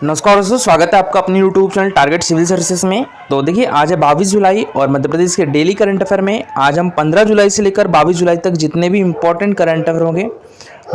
नमस्कार दोस्तों, स्वागत है आपका अपने YouTube channel target civil services में। तो देखिए, आज है 22 जुलाई और मध्य प्रदेश के डेली करंट अफेयर में आज हम 15 जुलाई से लेकर 22 जुलाई तक जितने भी इंपॉर्टेंट करंट अफेयर होंगे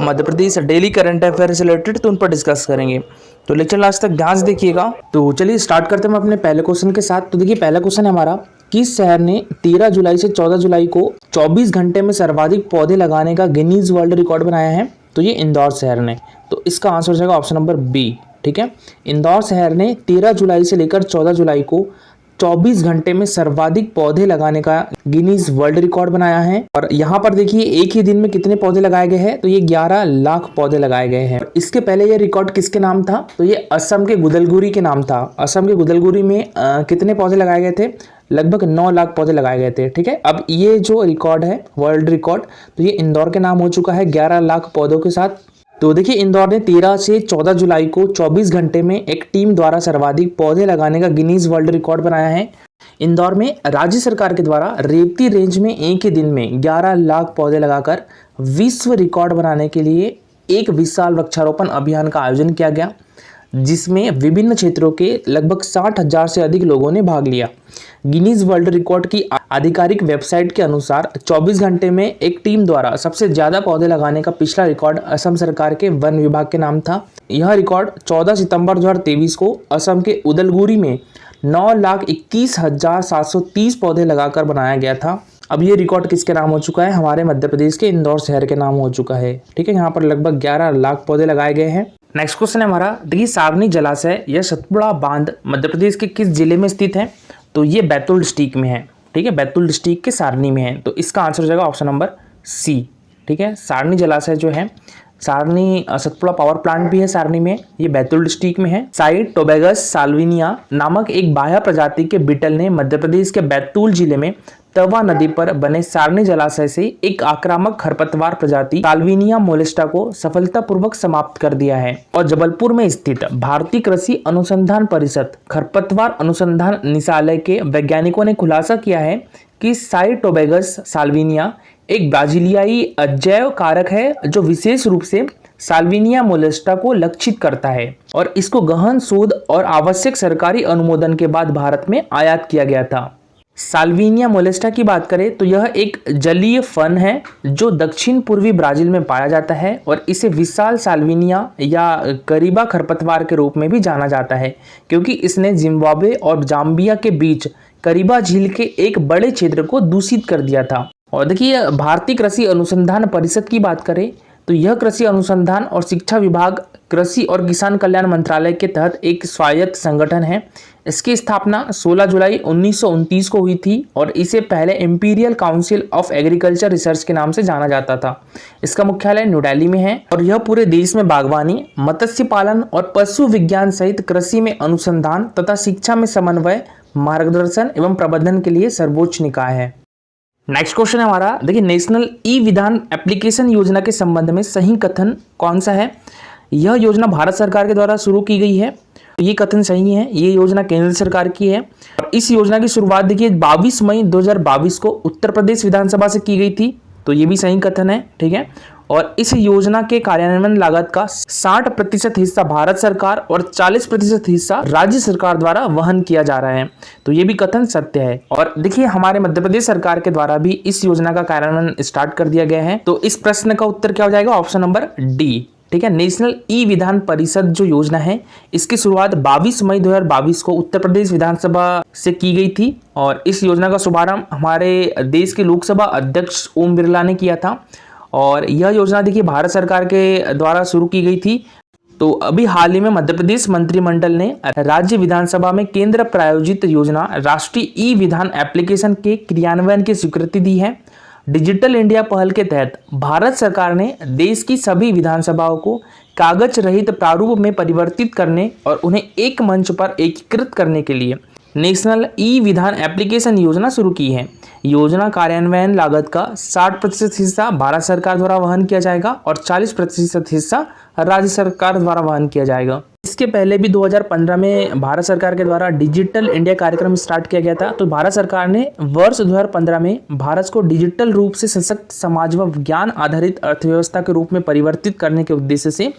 Madhya Pradesh daily current affair से रिलेटेड, तो उन पर डिस्कस करेंगे। तो लेक्चर लास्ट तक ध्यान से देखिएगा। तो चलिए स्टार्ट करते हैं हम अपने पहले क्वेश्चन के साथ। तो देखिए, पहला क्वेश्चन है हमारा, किस शहर ने 13 जुलाई से 14 जुलाई को 24 घंटे में सर्वाधिक पौधे लगाने का गिनीज वर्ल्ड रिकॉर्ड बनाया है? तो ये इंदौर शहर ने। तो इसका आंसर हो जाएगा ऑप्शन नंबर बी। ठीक है, इंदौर शहर ने 13 जुलाई से लेकर 14 जुलाई को 24 घंटे में सर्वाधिक पौधे लगाने का गिनीज वर्ल्ड रिकॉर्ड बनाया है। और यहाँ पर देखिए, एक ही दिन में कितने पौधे लगाए गए हैं? तो ये 11 लाख पौधे लगाए गए हैं। इसके पहले ये रिकॉर्ड किसके नाम था? तो ये असम के गुदलगुरी के नाम था। असम के गुदलगुरी में कितने पौधे लगाए गए थे? लगभग 9 लाख पौधे लगाए गए थे। ठीक है, अब ये जो रिकॉर्ड है वर्ल्ड रिकॉर्ड, तो ये इंदौर के नाम हो चुका है 11 लाख पौधों के साथ। तो देखिए, इंदौर ने 13 से 14 जुलाई को 24 घंटे में एक टीम द्वारा सर्वाधिक पौधे लगाने का गिनीज वर्ल्ड रिकॉर्ड बनाया है। इंदौर में राज्य सरकार के द्वारा रेवती रेंज में एक ही दिन में 11 लाख पौधे लगाकर विश्व रिकॉर्ड बनाने के लिए एक विशाल वृक्षारोपण अभियान का आयोजन किया गया, जिसमें विभिन्न क्षेत्रों के लगभग 60,000 से अधिक लोगों ने भाग लिया। गिनीज वर्ल्ड रिकॉर्ड की आधिकारिक वेबसाइट के अनुसार 24 घंटे में एक टीम द्वारा सबसे ज्यादा पौधे लगाने का पिछला रिकॉर्ड असम सरकार के वन विभाग के नाम था। यह रिकॉर्ड 14 सितंबर 2023 को असम के उदलगुरी में 9,21,730 पौधे लगाकर बनाया गया था। अब ये रिकॉर्ड किसके नाम हो चुका है? हमारे मध्य प्रदेश के इंदौर शहर के नाम हो चुका है। ठीक है, यहाँ पर लगभग 11 लाख पौधे लगाए गए हैं। नेक्स्ट क्वेश्चन है हमारा, देखिए, सारनी जलाशय या सतपुड़ा बांध मध्य प्रदेश के किस जिले में स्थित है? तो ये बैतूल डिस्ट्रिक्ट में है। ठीक है, बैतूल डिस्ट्रिक्ट के सारनी में है। तो इसका आंसर हो जाएगा ऑप्शन नंबर सी। ठीक है, सारनी जलाशय जो है, सारनी सतपुड़ा पावर प्लांट भी है सारनी में, ये बैतूल डिस्ट्रिक्ट में है। साइटोबेगस साल्विनिया नामक एक बाह्य प्रजाति के बीटल ने मध्य प्रदेश के बैतूल जिले में तवा नदी पर बने सारनी जलाशय से एक आक्रामक खरपतवार प्रजाति साल्विनिया मोलेस्टा को सफलतापूर्वक समाप्त कर दिया है। और जबलपुर में स्थित भारतीय कृषि अनुसंधान परिषद खरपतवार अनुसंधान निदेशालय के वैज्ञानिकों ने खुलासा किया है कि साइटोबेगस साल्विनिया एक ब्राजीलियाई अजैव कारक है जो विशेष रूप से साल्विनिया मोलेस्टा को लक्षित करता है और इसको गहन शोध और आवश्यक सरकारी अनुमोदन के बाद भारत में आयात किया गया था। साल्विनिया मोलेस्टा की बात करें तो यह एक जलीय फन है जो दक्षिण पूर्वी ब्राजील में पाया जाता है और इसे विशाल साल्विनिया या करीबा खरपतवार के रूप में भी जाना जाता है, क्योंकि इसने जिम्बाब्वे और जाम्बिया के बीच करीबा झील के एक बड़े क्षेत्र को दूषित कर दिया था। और देखिए, भारतीय कृषि अनुसंधान परिषद की बात करें तो यह कृषि अनुसंधान और शिक्षा विभाग, कृषि और किसान कल्याण मंत्रालय के तहत एक स्वायत्त संगठन है। इसकी स्थापना 16 जुलाई 1929 को हुई थी और इसे पहले imperial council of agriculture research के नाम से जाना जाता था। इसका मुख्यालय न्यू दिल्ली में है और यह पूरे देश में बागवानी, मत्स्य पालन और पशु विज्ञान सहित कृषि में अनुसंधान तथा शिक्षा में समन्वय, मार्गदर्शन एवं प्रबंधन के लिए सर्वोच्च निकाय है। नेक्स्ट क्वेश्चन है हमारा, देखिए, नेशनल ई विधान एप्लीकेशन योजना के संबंध में सही कथन कौन सा है? यह योजना भारत सरकार के द्वारा शुरू की गई है। ये कथन सही है, ये योजना केंद्र सरकार की है। और इस योजना की शुरुआत देखिए 22 मई 2022 को उत्तर प्रदेश विधानसभा से की गई थी। तो ये भी सही कथन है। ठीक है, और इस योजना के कार्यान्वयन लागत का 60% हिस्सा भारत सरकार और 40% हिस्सा राज्य सरकार द्वारा वहन किया जा रहा है। तो ये भी कथन सत्य है। और देखिए, हमारे मध्य प्रदेश सरकार के द्वारा भी इस योजना का कार्यान्वयन स्टार्ट कर दिया गया है। तो इस प्रश्न का उत्तर क्या हो जाएगा? Option number D. ठीक है, नेशनल ई विधान परिषद जो योजना है, इसकी शुरुआत 22 मई 2022 को उत्तर प्रदेश विधानसभा से की गई थी और इस योजना का शुभारंभ हमारे देश के लोकसभा अध्यक्ष ओम बिरला ने किया था। और यह योजना देखिए भारत सरकार के द्वारा शुरू की गई थी। तो अभी हाल ही में मध्य प्रदेश मंत्रिमंडल ने राज्य विधानसभा में केंद्र प्रायोजित योजना राष्ट्रीय ई विधान एप्लीकेशन के क्रियान्वयन की स्वीकृति दी है। डिजिटल इंडिया पहल के तहत भारत सरकार ने देश की सभी विधानसभाओं को कागज रहित प्रारूप में परिवर्तित करने और उन्हें एक मंच पर एकीकृत करने के लिए नेशनल ई विधान एप्लीकेशन योजना शुरू की है। योजना कार्यान्वयन लागत का 60% हिस्सा भारत सरकार द्वारा वहन किया जाएगा और 40% हिस्सा राज्य सरकार द्वारा वहन किया जाएगा। इसके पहले भी 2015 में भारत सरकार के द्वारा डिजिटल इंडिया कार्यक्रम स्टार्ट किया गया था। तो भारत सरकार ने वर्ष 2015 में भारत को डिजिटल रूप से सशक्त समाज व ज्ञान आधारित अर्थव्यवस्था के रूप में परिवर्तित करने के उद्देश्य से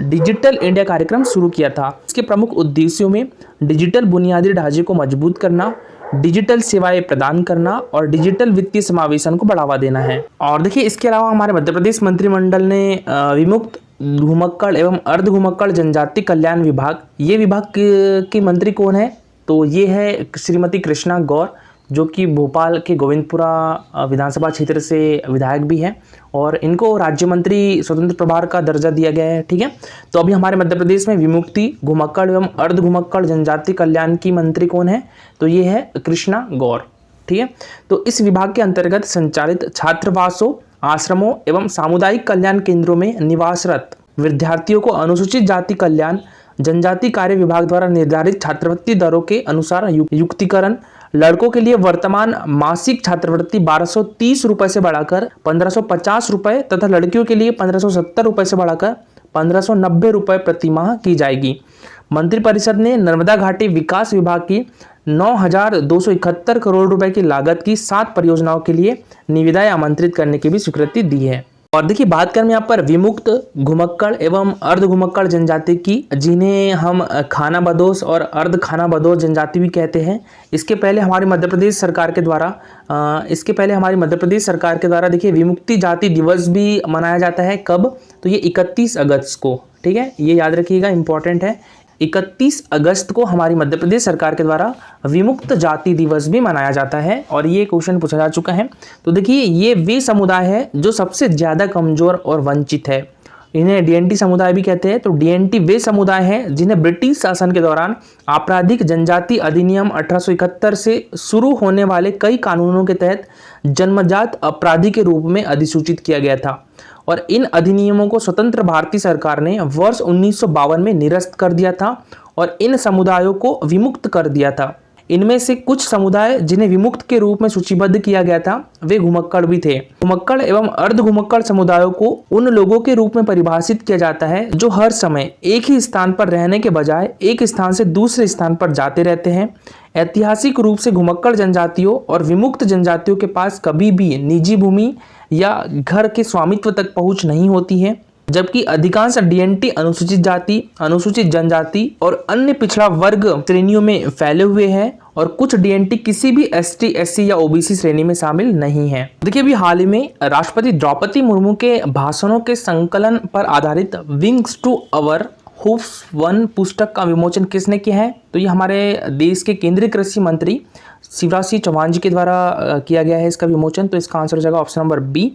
डिजिटल इंडिया कार्यक्रम शुरू किया था। इसके प्रमुख उद्देश्यों में डिजिटल बुनियादी ढांचे को मजबूत करना, डिजिटल सेवाएं प्रदान करना और डिजिटल वित्तीय समावेशन को बढ़ावा देना है। और देखिए, इसके अलावा हमारे मध्य प्रदेश मंत्रिमंडल ने विमुक्त, घुमक्कड़ एवं अर्ध घुमक्कड़ जनजाति कल्याण विभाग, ये विभाग के मंत्री कौन है? तो ये है श्रीमती कृष्णा गौर, जो कि भोपाल के गोविंदपुरा विधानसभा क्षेत्र से विधायक भी हैं और इनको राज्य मंत्री स्वतंत्र प्रभार का दर्जा दिया गया है। ठीक है, तो अभी हमारे मध्य प्रदेश में विमुक्ति, घुमक्कड़ एवं अर्ध घुमक्कड़ जनजाति कल्याण की मंत्री कौन है? तो ये है कृष्णा गौर। ठीक है, तो इस विभाग के अंतर्गत संचालित छात्रावासों, आश्रमों एवं सामुदायिक कल्याण केंद्रों में निवासरत विद्यार्थियों को अनुसूचित जाति कल्याण जनजाति कार्य विभाग द्वारा निर्धारित छात्रवृत्ति दरों के अनुसार युक्तिकरण, लड़कों के लिए वर्तमान मासिक छात्रवृत्ति 1230 रुपए से बढ़ाकर 1550 रुपए तथा लड़कियों के लिए 1570 रुपए से बढ़ाकर 1590 रुपए प्रति माह की जाएगी। मंत्रिपरिषद ने नर्मदा घाटी विकास विभाग की 9,271 करोड़ रुपए की लागत की 7 परियोजनाओं के लिए निविदाएं आमंत्रित करने की भी स्वीकृति दी है। और देखिए, बात करें यहाँ पर विमुक्त, घुमक्कड़ एवं अर्ध घुमक्कड़ जनजाति की, जिन्हें हम खाना बदोश और अर्ध खाना बदोश जनजाति भी कहते हैं। इसके पहले हमारी मध्य प्रदेश सरकार के द्वारा देखिए विमुक्ति जाति दिवस भी मनाया जाता है। कब? तो ये 31 अगस्त को। ठीक है, ये याद रखिएगा, इंपॉर्टेंट है। 31 अगस्त को हमारी मध्य प्रदेश सरकार के द्वारा विमुक्त जाति दिवस भी मनाया जाता है और ये क्वेश्चन पूछा जा चुका है। तो देखिए, ये वे समुदाय है जो सबसे ज़्यादा कमज़ोर और वंचित है। इन्हें डीएनटी समुदाय भी कहते हैं। तो डीएनटी वे समुदाय हैं जिन्हें ब्रिटिश शासन के दौरान आपराधिक जनजाति अधिनियम 1871 से शुरू होने वाले कई कानूनों के तहत जन्मजात अपराधी के रूप में अधिसूचित किया गया था और इन अधिनियमों को स्वतंत्र भारतीय सरकार ने वर्ष 1952 में निरस्त कर दिया था और इन समुदायों को विमुक्त कर दिया था। इनमें से कुछ समुदाय जिन्हें विमुक्त के रूप में सूचीबद्ध किया गया था वे घुमक्कड़ भी थे। घुमक्कड़ एवं अर्ध घुमक्कड़ समुदायों को उन लोगों के रूप में परिभाषित किया जाता है जो हर समय एक ही स्थान पर रहने के बजाय एक स्थान से दूसरे स्थान पर जाते रहते हैं। ऐतिहासिक रूप से घुमक्कड़ जनजातियों और विमुक्त जनजातियों के पास कभी भी निजी भूमि या घर के स्वामित्व तक पहुंच नहीं होती है, जबकि अधिकांश डीएनटी अनुसूचित जाति, अनुसूचित जनजाति और अन्य पिछड़ा वर्ग श्रेणियों में फैले हुए हैं और कुछ डीएनटी किसी भी एसटी, एससी या ओबीसी श्रेणी में शामिल नहीं है। देखिए, अभी हाल ही में राष्ट्रपति द्रौपदी मुर्मू के भाषणों के संकलन पर आधारित विंग्स टू अवर होप्स 1 पुस्तक का विमोचन किसने किया है? तो ये हमारे देश के केंद्रीय कृषि मंत्री शिवराज सिंह चौहान जी के द्वारा किया गया है इसका विमोचन। तो इसका आंसर हो जाएगा ऑप्शन नंबर बी।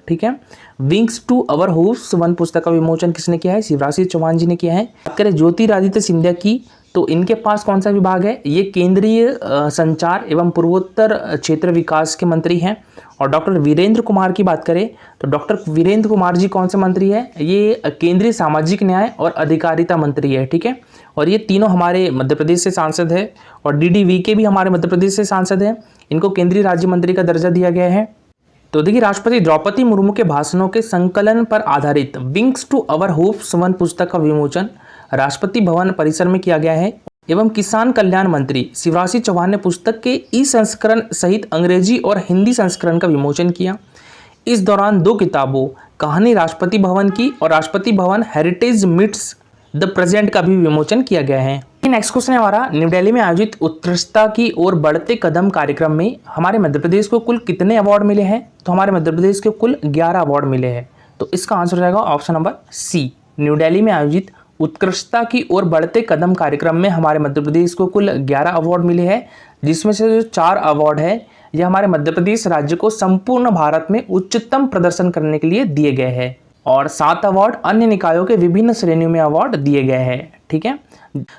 ठीक है, विंग्स टू अवर होप्स 1 पुस्तक का विमोचन किसने किया है? शिवराज सिंह चौहान जी ने किया है। बात करें ज्योतिरादित्य सिंधिया की, तो इनके पास कौन सा विभाग है? ये केंद्रीय संचार एवं पूर्वोत्तर क्षेत्र विकास के मंत्री हैं। और डॉक्टर वीरेंद्र कुमार की बात करें तो डॉक्टर वीरेंद्र कुमार जी कौन से मंत्री है? ये केंद्रीय सामाजिक न्याय और अधिकारिता मंत्री है। ठीक है, और ये तीनों हमारे मध्य प्रदेश से सांसद है और DDV भी हमारे मध्य प्रदेश से सांसद है। इनको केंद्रीय राज्य मंत्री का दर्जा दिया गया है। तो देखिए, राष्ट्रपति द्रौपदी मुर्मू के भाषणों के संकलन पर आधारित विंग्स टू अवर होप्स 1 पुस्तक का विमोचन राष्ट्रपति भवन परिसर में किया गया है एवं किसान कल्याण मंत्री शिवराज सिंह चौहान ने पुस्तक के ई संस्करण सहित अंग्रेजी और हिंदी संस्करण का विमोचन किया। इस दौरान 2 किताबों, कहानी राष्ट्रपति भवन की और Rashtrapati Bhavan heritage meets the present का भी विमोचन किया गया है। नेक्स्ट क्वेश्चन है हमारा, न्यू दिल्ली में आयोजित उत्कृष्टता की ओर बढ़ते कदम कार्यक्रम में हमारे मध्य प्रदेश को कुल कितने अवार्ड मिले हैं? तो हमारे मध्य प्रदेश को कुल 11 अवार्ड मिले हैं। तो इसका आंसर हो जाएगा option number C. New Delhi में आयोजित उत्कृष्टता की ओर बढ़ते कदम कार्यक्रम में हमारे मध्य प्रदेश को कुल 11 अवार्ड मिले हैं, जिसमें से जो 4 अवार्ड है यह हमारे मध्य प्रदेश राज्य को संपूर्ण भारत में उच्चतम प्रदर्शन करने के लिए दिए गए हैं और 7 अवार्ड अन्य निकायों के विभिन्न श्रेणियों में अवार्ड दिए गए हैं। ठीक है,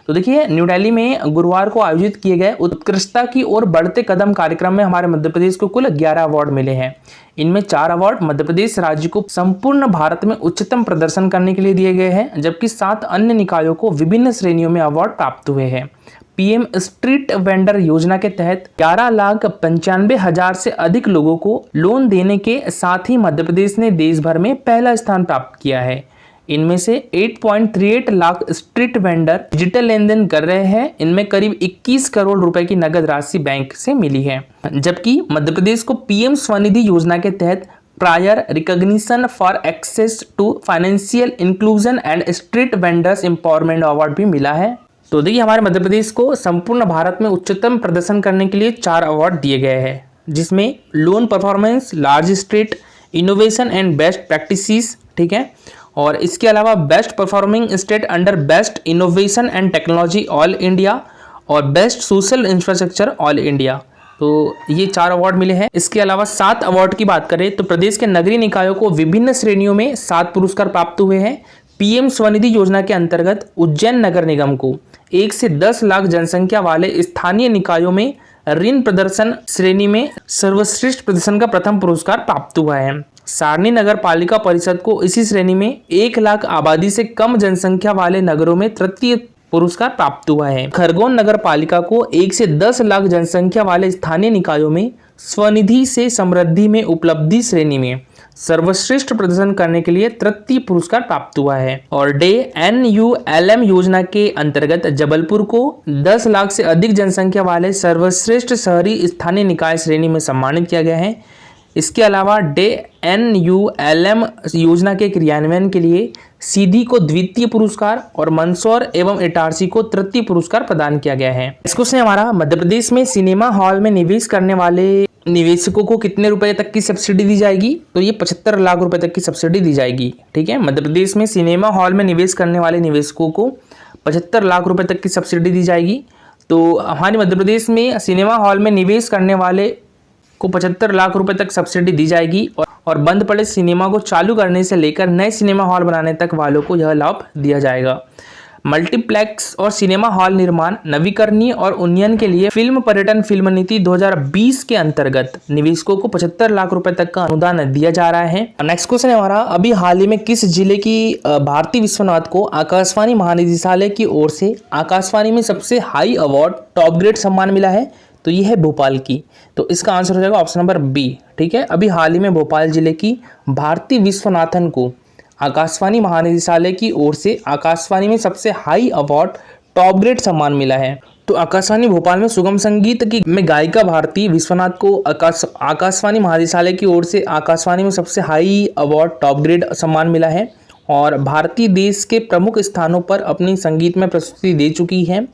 तो देखिए, न्यू दिल्ली में गुरुवार को आयोजित किए गए उत्कृष्टता की ओर बढ़ते कदम कार्यक्रम में हमारे मध्य प्रदेश को कुल 11 अवार्ड मिले हैं। इनमें 4 अवार्ड मध्य प्रदेश राज्य को संपूर्ण भारत में उच्चतम प्रदर्शन करने के लिए दिए गए हैं, जबकि 7 अन्य निकायों को विभिन्न श्रेणियों में अवार्ड प्राप्त हुए हैं। पीएम स्ट्रीट वेंडर योजना के तहत 11,95,000 से अधिक लोगों को लोन देने के साथ ही मध्य प्रदेश ने देश भर में पहला स्थान प्राप्त किया है। इनमें से 8.38 लाख स्ट्रीट वेंडर डिजिटल लेन देन कर रहे हैं। इनमें करीब 21 करोड़ रुपए की नगद राशि बैंक से मिली है। जबकि मध्य प्रदेश को पीएम स्वनिधि योजना के तहत prior recognition for access to financial inclusion and street vendors empowerment award भी मिला है। तो देखिए हमारे मध्य प्रदेश को संपूर्ण भारत में उच्चतम प्रदर्शन करने के लिए 4 अवार्ड दिए गए हैं, जिसमें loan performance, large street, innovation and best practices, ठीक है। और इसके अलावा best performing state under best innovation and technology all India और best social infrastructure all India. तो ये 4 अवार्ड मिले हैं। इसके अलावा 7 अवार्ड की बात करें तो प्रदेश के नगरीय निकायों को विभिन्न श्रेणियों में 7 पुरस्कार प्राप्त हुए हैं। पीएम स्वनिधि योजना के अंतर्गत उज्जैन नगर निगम को 1 से 10 लाख जनसंख्या वाले स्थानीय निकायों में ऋण प्रदर्शन श्रेणी में सर्वश्रेष्ठ प्रदर्शन का प्रथम पुरस्कार प्राप्त हुआ है। सारनी नगर पालिका परिषद को इसी श्रेणी में 1 लाख आबादी से कम जनसंख्या वाले नगरों में तृतीय पुरस्कार प्राप्त हुआ है। खरगोन नगर पालिका को 1 से 10 लाख जनसंख्या वाले स्थानीय निकायों में स्वनिधि से समृद्धि में उपलब्धि श्रेणी में सर्वश्रेष्ठ प्रदर्शन करने के लिए तृतीय पुरस्कार प्राप्त हुआ है। और NULM योजना के अंतर्गत जबलपुर को 10 लाख से अधिक जनसंख्या वाले सर्वश्रेष्ठ शहरी स्थानीय निकाय श्रेणी में सम्मानित किया गया है। इसके अलावा NULM योजना के क्रियान्वयन के लिए सीधी को द्वितीय पुरस्कार और मंदसौर एवं इटारसी को तृतीय पुरस्कार प्रदान किया गया है। इस क्वेश्चन हमारा मध्य प्रदेश में सिनेमा हॉल में निवेश करने वाले निवेशकों को कितने रुपए तक की सब्सिडी दी जाएगी? तो ये 75 लाख रुपए तक की सब्सिडी दी जाएगी, ठीक है। मध्य प्रदेश में सिनेमा हॉल में निवेश करने वाले निवेशकों को 75 लाख रुपए तक की सब्सिडी दी जाएगी। तो हमारे मध्य प्रदेश में सिनेमा हॉल में निवेश करने वाले को 75 लाख रुपए तक सब्सिडी दी जाएगी और बंद पड़े सिनेमा को चालू करने से लेकर नए सिनेमा हॉल बनाने तक वालों को यह लाभ दिया जाएगा। मल्टीप्लेक्स और सिनेमा हॉल निर्माण, नवीकरणीय और उन्नयन के लिए फिल्म पर्यटन फिल्म नीति 2020 के अंतर्गत निवेशकों को 75 लाख रुपए तक का अनुदान दिया जा रहा है। नेक्स्ट क्वेश्चन है हमारा, अभी हाल ही में किस जिले की भारती विश्वनाथ को आकाशवाणी महानिदेशालय की ओर से आकाशवाणी में सबसे हाई अवार्ड टॉप ग्रेड सम्मान मिला है? तो ये है भोपाल की। तो इसका आंसर हो जाएगा ऑप्शन नंबर बी, ठीक है। अभी हाल ही में भोपाल जिले की भारती विश्वनाथन को आकाशवाणी महानिदेशालय की ओर से आकाशवाणी में सबसे हाई अवार्ड टॉप ग्रेड सम्मान मिला है। तो आकाशवाणी भोपाल में सुगम संगीत की में गायिका भारती विश्वनाथ को आकाशवाणी महानिदेशालय की ओर से आकाशवाणी में सबसे हाई अवार्ड टॉप ग्रेड सम्मान मिला है। और भारती देश के प्रमुख स्थानों पर अपनी संगीतमय प्रस्तुति दे चुकी है।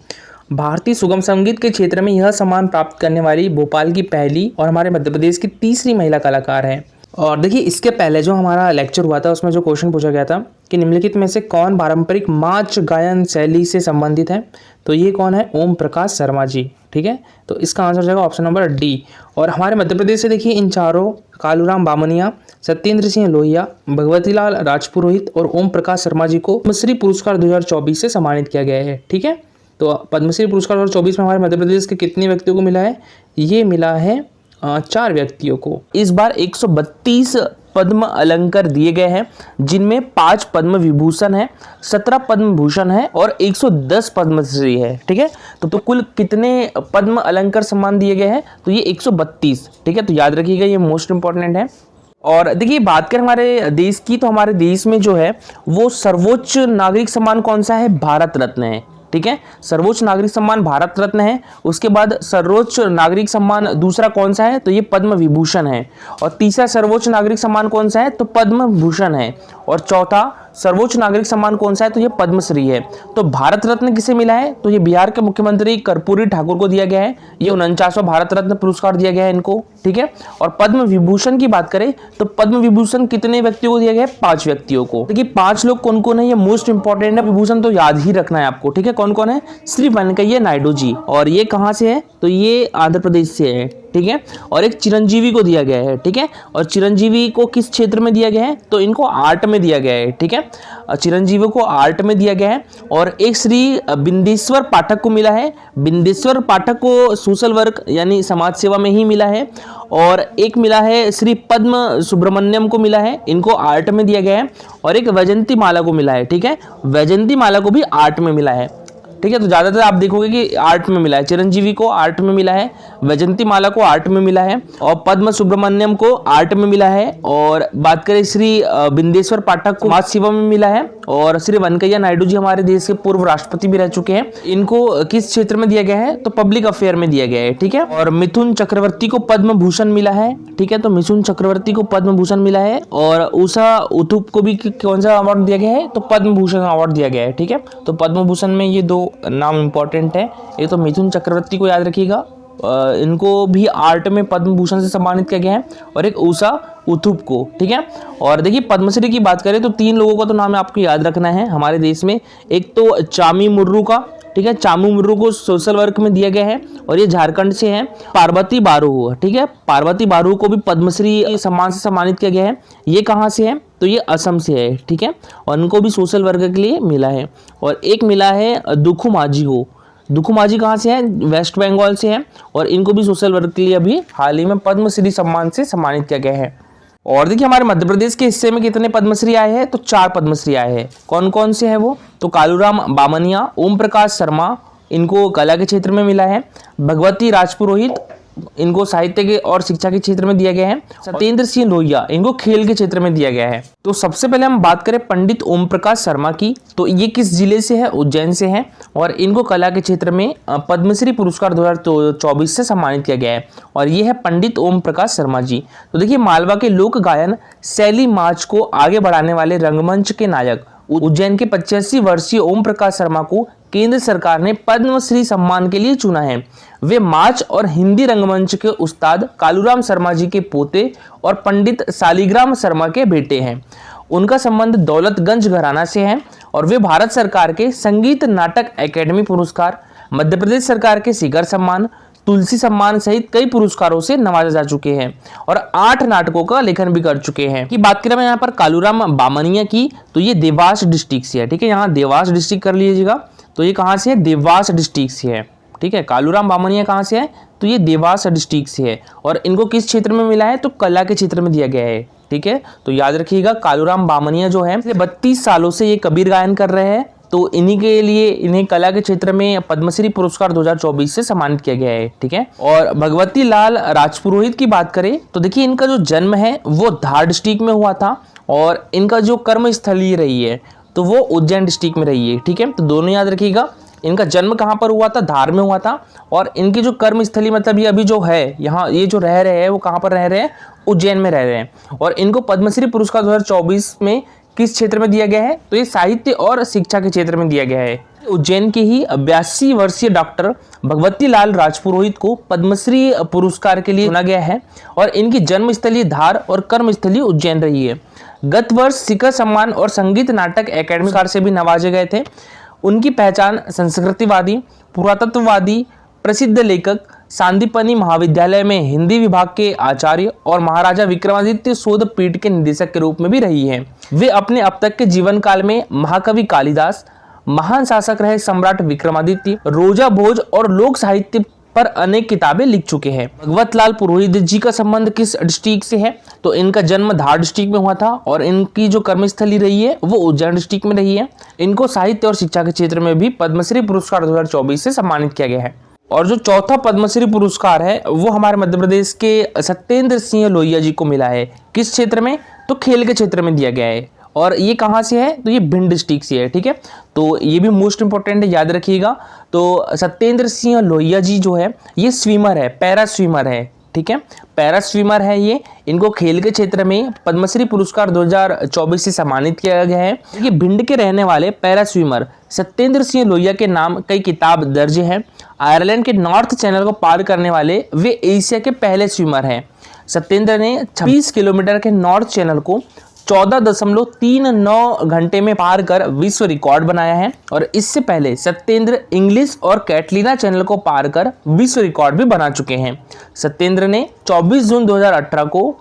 भारतीय सुगम संगीत के क्षेत्र में यह सम्मान प्राप्त करने वाली भोपाल की पहली और हमारे मध्य प्रदेश की तीसरी महिला कलाकार है। और देखिए इसके पहले जो हमारा लेक्चर हुआ था उसमें जो क्वेश्चन पूछा गया था कि निम्नलिखित में से कौन पारंपरिक माच गायन शैली से संबंधित है? तो ये कौन है? ओम प्रकाश शर्मा जी, ठीक है। तो इसका आंसर हो जाएगा ऑप्शन नंबर डी। और हमारे मध्य प्रदेश से देखिए इन चारों कालूराम बामनिया, सत्येंद्र सिंह लोहिया, भगवतीलाल राजपुरोहित और ओम प्रकाश शर्मा जी को पद्मश्री पुरस्कार 2024 से सम्मानित किया गया है, ठीक है। तो पद्मश्री पुरस्कार 2024 में हमारे मध्य प्रदेश के कितने व्यक्तियों को मिला है? ये मिला है 4 व्यक्तियों को। इस बार 132 पद्म अलंकार दिए गए हैं, जिनमें 5 पद्म विभूषण है, 17 पद्म भूषण है और 110 पद्मश्री है, ठीक है। तो कुल कितने पद्म अलंकार सम्मान दिए गए हैं? तो ये 132, ठीक है। तो याद रखिएगा, ये मोस्ट इंपॉर्टेंट है। और देखिए बात करें हमारे देश की, तो हमारे देश में जो है वो सर्वोच्च नागरिक सम्मान कौन सा है? भारत रत्न है, ठीक है। सर्वोच्च नागरिक सम्मान भारत रत्न है। उसके बाद सर्वोच्च नागरिक सम्मान दूसरा कौन सा है? तो ये पद्म विभूषण है। और तीसरा सर्वोच्च नागरिक सम्मान कौन सा है? तो पद्म भूषण है। और चौथा सर्वोच्च नागरिक सम्मान कौन सा है? तो ये पद्मश्री है। तो भारत रत्न किसे मिला है? तो ये बिहार के मुख्यमंत्री कर्पूरी ठाकुर को दिया गया है। ये 49वां भारत रत्न पुरस्कार दिया गया है इनको, ठीक है। और पद्म विभूषण की बात करें तो पद्म विभूषण कितने व्यक्तियों को दिया गया है? 5 व्यक्तियों को। देखिए 5 लोग कौन कौन है, ये मोस्ट इंपॉर्टेंट है। विभूषण तो याद ही रखना है आपको, ठीक है। कौन कौन है? श्री वेंकैया नायडू जी। और ये कहाँ से है? तो ये आंध्र प्रदेश से है, ठीक है। और एक चिरंजीवी को दिया गया है, ठीक है। और चिरंजीवी को किस क्षेत्र में दिया गया है? तो इनको आर्ट में दिया गया है, ठीक है। चिरंजीवी को आर्ट में दिया गया है। और एक श्री बिंदेश्वर पाठक को मिला है। बिंदेश्वर पाठक को सोशल वर्क यानी समाज सेवा में ही मिला है। और एक मिला है श्री पद्म सुब्रमण्यम को मिला है, इनको आर्ट में दिया गया है। और एक वैजंती माला को मिला है, ठीक है। वैजंती माला को भी आर्ट में मिला है। ठीक है। तो ज़्यादातर आप देखोगे कि आर्ट में मिला है, चिरंजीवी को आर्ट में मिला है, वैजंती माला को आर्ट में मिला है, और पद्म सुब्रमण्यम को आर्ट में मिला है, और बात करें श्री बिंदेश्वर पाठक को समाज सेवा में मिला है, और श्री वेंकैया नायडू जी हमारे देश के पूर्व राष्ट्रपति भी रह चुके हैं, इनको किस क्षेत्र में दिया गया है, तो पब्लिक अफेयर में दिया गया है, ठीक है। और मिथुन चक्रवर्ती को पद्म भूषण मिला है, ठीक है, तो मिथुन चक्रवर्ती को पद्म भूषण मिला है, और उषा उथुप को भी कौन सा अवार्ड दिया गया है, तो पद्म भूषण अवार्ड दिया गया है, ठीक है। तो पद्म भूषण में ये 2 नाम इंपॉर्टेंट है, एक तो मिथुन चक्रवर्ती को याद रखिएगा, इनको भी आर्ट में पद्म भूषण से सम्मानित किया गया है, और एक उषा उथुप को, ठीक है। और देखिए पद्मश्री की बात करें तो 3 लोगों का तो नाम आपको याद रखना है हमारे देश में, एक तो चामी मुर्रू का, ठीक है, चामू मुर्रू को सोशल वर्क में दिया गया है, और ये झारखंड से है। पार्वती बारू, ठीक है, पार्वती बारू को भी पद्मश्री सम्मान से सम्मानित किया गया है, ये कहाँ से है, तो ये असम से है, ठीक है, और उनको भी सोशल वर्क के लिए मिला है। और एक मिला है दुखू माझी को, दुखू माझी कहाँ से है, वेस्ट बंगाल से है, और इनको भी सोशल वर्क के लिए अभी हाल ही में पद्मश्री सम्मान से सम्मानित किया गया है। और देखिए हमारे मध्य प्रदेश के हिस्से में कितने पद्मश्री आए हैं, तो 4 पद्मश्री आए हैं। कौन कौन से हैं वो, तो कालूराम बामनिया, ओम प्रकाश शर्मा, इनको कला के क्षेत्र में मिला है, भगवती राजपुरोहित, इनको साहित्य के और शिक्षा के क्षेत्र में दिया गया है, सत्येंद्र सिंह लोहिया, इनको खेल के क्षेत्र में दिया गया है। तो सबसे पहले हम बात करें पंडित ओम प्रकाश शर्मा की, तो ये किस जिले से है, उज्जैन से है, और इनको कला के क्षेत्र में पद्मश्री पुरस्कार 2024 से सम्मानित किया गया है, और ये है पंडित ओम प्रकाश शर्मा जी। तो देखिए मालवा के लोक गायन शैली माच को आगे बढ़ाने वाले रंगमंच के नायक उज्जैन के 85 वर्षीय ओम प्रकाश शर्मा को केंद्र सरकार ने पद्मश्री सम्मान के लिए चुना है। वे माच और हिंदी रंगमंच के उस्ताद कालूराम शर्मा जी के पोते और पंडित शालिग्राम शर्मा के बेटे हैं। उनका संबंध दौलतगंज घराना से है, और वे भारत सरकार के संगीत नाटक अकेडमी पुरस्कार, मध्य प्रदेश सरकार के शिखर सम्मान, तुलसी सम्मान सहित कई पुरस्कारों से नवाजा जा चुके हैं, और 8 नाटकों का लेखन भी कर चुके हैं। की बात करें मैं यहाँ पर कालूराम बामनिया की, तो ये देवास डिस्ट्रिक्ट से है, ठीक है, यहाँ देवास डिस्ट्रिक्ट कर लीजिएगा, तो ये कहाँ से है, देवास डिस्ट्रिक्ट से है, ठीक है। कालूराम बामनिया कहाँ से है, तो ये देवास डिस्ट्रिक्ट से है, और इनको किस क्षेत्र में मिला है, तो कला के क्षेत्र में दिया गया है, ठीक है। तो याद रखिएगा कालूराम बामनिया जो है 32 सालों से ये कबीर गायन कर रहे हैं, तो इन्हीं के लिए इन्हें कला के क्षेत्र में पद्मश्री पुरस्कार 2024 से सम्मानित किया गया है, ठीक है। और भगवती लाल राजपुरोहित की बात करें तो देखिए इनका जो जन्म है वो धार डिस्ट्रिक्ट में हुआ था, और इनका जो कर्म स्थली रही है तो वो उज्जैन डिस्ट्रिक्ट में रही है, ठीक है। तो दोनों याद रखिएगा, इनका जन्म कहाँ पर हुआ था, धार में हुआ था, और इनकी जो कर्म स्थली मतलब ये अभी जो है यहाँ ये जो रह रहे हैं वो कहाँ पर रह रहे हैं, उज्जैन में रह रहे हैं। और इनको पद्मश्री पुरस्कार 2024 में किस क्षेत्र में दिया गया है, तो ये साहित्य और शिक्षा के क्षेत्र में दिया गया है। उज्जैन के ही 82 वर्षीय डॉक्टर भगवती लाल राजपुरोहित को पद्मश्री पुरस्कार के लिए चुना गया है, और इनकी जन्मस्थली धार और कर्मस्थली उज्जैन रही है। गत वर्ष शिखर सम्मान और संगीत नाटक अकेडमी पुरस्कार से भी नवाजे गए थे। उनकी पहचान संस्कृतिवादी, पुरातत्ववादी, प्रसिद्ध लेखक, सांदीपनि महाविद्यालय में हिंदी विभाग के आचार्य और महाराजा विक्रमादित्य शोध पीठ के निदेशक के रूप में भी रही है। वे अपने अब तक के जीवन काल में महाकवि कालिदास, महान शासक रहे सम्राट विक्रमादित्य, रोजा भोज और लोक साहित्य पर अनेक किताबें लिख चुके हैं। भगवत लाल पुरोहित जी का संबंध किस डिस्ट्रिक्ट से है, तो इनका जन्म धार डिस्ट्रिक्ट में हुआ था, और इनकी जो कर्मस्थली रही है वो उज्जैन डिस्ट्रिक्ट में रही है। इनको साहित्य और शिक्षा के क्षेत्र में भी पद्मश्री पुरस्कार 2024 से सम्मानित किया गया है। और जो चौथा पद्मश्री पुरस्कार है वो हमारे मध्य प्रदेश के सत्येंद्र सिंह लोहिया जी को मिला है। किस क्षेत्र में, तो खेल के क्षेत्र में दिया गया है, और ये कहाँ से है, तो ये भिंड डिस्ट्रिक्ट से है, ठीक है। तो ये भी मोस्ट इंपॉर्टेंट है, याद रखिएगा। तो सत्येंद्र सिंह लोहिया जी जो है ये स्विमर है, पैरा स्विमर है, ठीक है, पैरा स्विमर है ये। इनको खेल के क्षेत्र में पद्मश्री पुरस्कार 2024 से सम्मानित किया गया है। ये भिंड के रहने वाले पैरा स्विमर सत्येंद्र सिंह लोहिया के नाम कई किताब दर्ज हैं। आयरलैंड के नॉर्थ चैनल को पार करने वाले वे एशिया के पहले स्विमर हैं। सत्येंद्र ने 26 किलोमीटर के नॉर्थ चैनल को 14.39 घंटे में पार कर विश्व रिकॉर्ड बनाया है, और इससे पहले सत्येंद्र इंग्लिश और कैटलीना चैनल को पार कर विश्व रिकॉर्ड भी बना चुके हैं। सत्येंद्र ने 24 जून 2018 को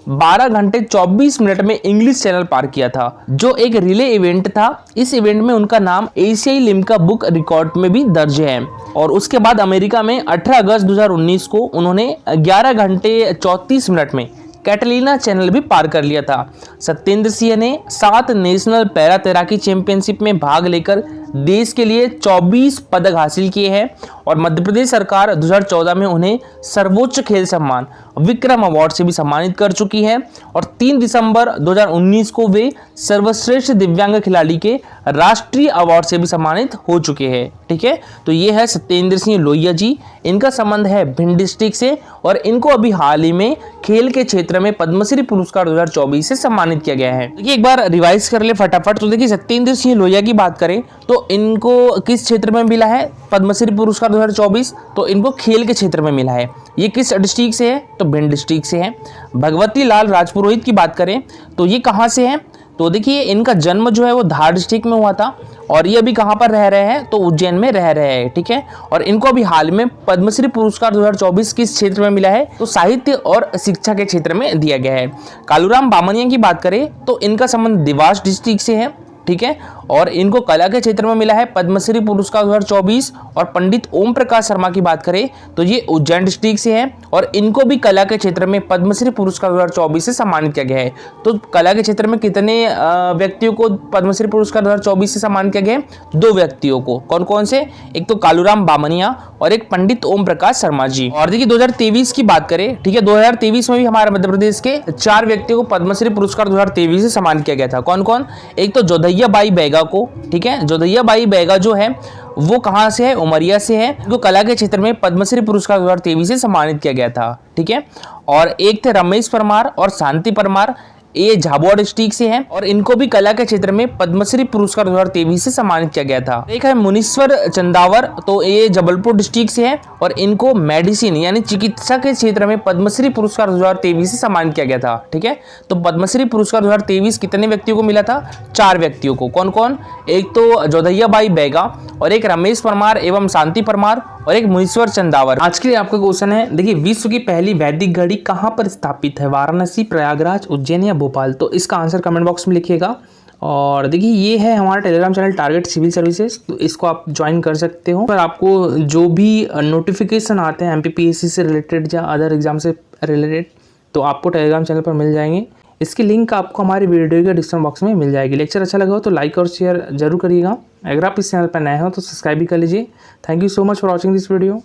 12 घंटे 24 मिनट में इंग्लिश चैनल पार किया था, जो एक रिले इवेंट था। इस इवेंट में उनका नाम एशियाई लिम्का बुक रिकॉर्ड में भी दर्ज है। और उसके बाद अमेरिका में 18 अगस्त 2019 को उन्होंने 11 घंटे 34 मिनट में कैटलीना चैनल भी पार कर लिया था। सत्येंद्र सिंह ने 7 नेशनल पैरा तैराकी चैंपियनशिप में भाग लेकर देश के लिए 24 पदक हासिल किए हैं और मध्य प्रदेश सरकार 2014 में उन्हें सर्वोच्च खेल सम्मान विक्रम अवार्ड से भी सम्मानित कर चुकी है और 3 दिसंबर 2019 को वे सर्वश्रेष्ठ दिव्यांग खिलाड़ी के राष्ट्रीय अवार्ड से भी सम्मानित हो चुके हैं। ठीक है, तो ये है सत्येंद्र सिंह लोहिया जी। इनका संबंध है भिंड डिस्ट्रिक्ट से और इनको अभी हाल ही में खेल के क्षेत्र में पद्मश्री पुरस्कार 2024 से सम्मानित किया गया है। देखिए एक बार रिवाइज कर ले फटाफट। तो देखिए सत्येंद्र सिंह लोहिया की बात करें तो इनको किस क्षेत्र में मिला है पद्मश्री पुरस्कार 2024? तो इनको खेल के क्षेत्र में मिला है। ये किस डिस्ट्रिक्ट से है? तो भिंड डिस्ट्रिक्ट से है। भगवती लाल राजपुरोहित की बात करें तो ये कहाँ से है? तो देखिए इनका जन्म जो है वो धार डिस्ट्रिक्ट में हुआ था और ये अभी कहाँ पर रह रहे हैं? तो उज्जैन में रह रहे हैं। ठीक है, और इनको अभी हाल में पद्मश्री पुरस्कार 2024 किस क्षेत्र में मिला है? तो साहित्य और शिक्षा के क्षेत्र में दिया गया है। कालूराम बामनिया की बात करें तो इनका संबंध देवास डिस्ट्रिक्ट से है। ठीक है, और इनको कला के क्षेत्र में मिला है पद्मश्री पुरस्कार 2024। और पंडित ओम प्रकाश शर्मा की बात करें तो ये उज्जैन डिस्ट्रिक्ट से है और इनको भी कला के क्षेत्र में पद्मश्री पुरस्कार 2024 से सम्मानित किया गया है। तो कला के क्षेत्र में कितने व्यक्तियों को पद्मश्री पुरस्कार 2024 से सम्मानित किया गया है? 2 व्यक्तियों को। कौन कौन से? एक तो कालूराम बामनिया और एक पंडित ओम प्रकाश शर्मा जी। और देखिए 2023 की बात करें, ठीक है, 2023 में भी हमारे मध्य प्रदेश के 4 व्यक्तियों को पद्मश्री पुरस्कार 2023 से सम्मानित किया गया था। कौन कौन? एक तो जोधैया बाई बैगा को, ठीक है, जोधैया बाई बैगा जो है वो कहां से है? उमरिया से है। इनको कला के क्षेत्र में पद्मश्री पुरस्कार 2023 से सम्मानित किया गया था। ठीक है, और एक थे रमेश परमार और शांति परमार, ये झाबुआ डिस्ट्रिक्ट से है और इनको भी कला के क्षेत्र में पद्मश्री पुरस्कार 2023 से सम्मानित किया गया था। एक है मुनीश्वर चंदावर, तो ये जबलपुर डिस्ट्रिक्ट से है और इनको मेडिसिन यानी चिकित्सा के क्षेत्र में पद्मश्री पुरस्कार 2023 से सम्मानित किया गया था। ठीक है, तो पद्मश्री पुरस्कार 2023 कितने व्यक्तियों को मिला था? 4 व्यक्तियों को। कौन कौन? एक तो जोधैया बाई बैगा और एक रमेश परमार एवं शांति परमार और एक मुनीश्वर चंदावर। आज के लिए आपका क्वेश्चन है, देखिए विश्व की पहली वैदिक घड़ी कहाँ पर स्थापित है? वाराणसी, प्रयागराज, उज्जैन या भोपाल? तो इसका आंसर कमेंट बॉक्स में लिखिएगा। और देखिए ये है हमारा Telegram channel target civil services, तो इसको आप ज्वाइन कर सकते हो। पर आपको जो भी नोटिफिकेशन आते हैं MPPSC से रिलेटेड या अदर एग्जाम से रिलेटेड तो आपको टेलीग्राम चैनल पर मिल जाएंगे। इसकी लिंक आपको हमारी वीडियो के डिस्क्रिप्शन बॉक्स में मिल जाएगी। लेक्चर अच्छा लगा हो तो लाइक और शेयर जरूर करिएगा। अगर आप इस चैनल पर नए हो तो सब्सक्राइब भी कर लीजिए। Thank you so much for watching this video.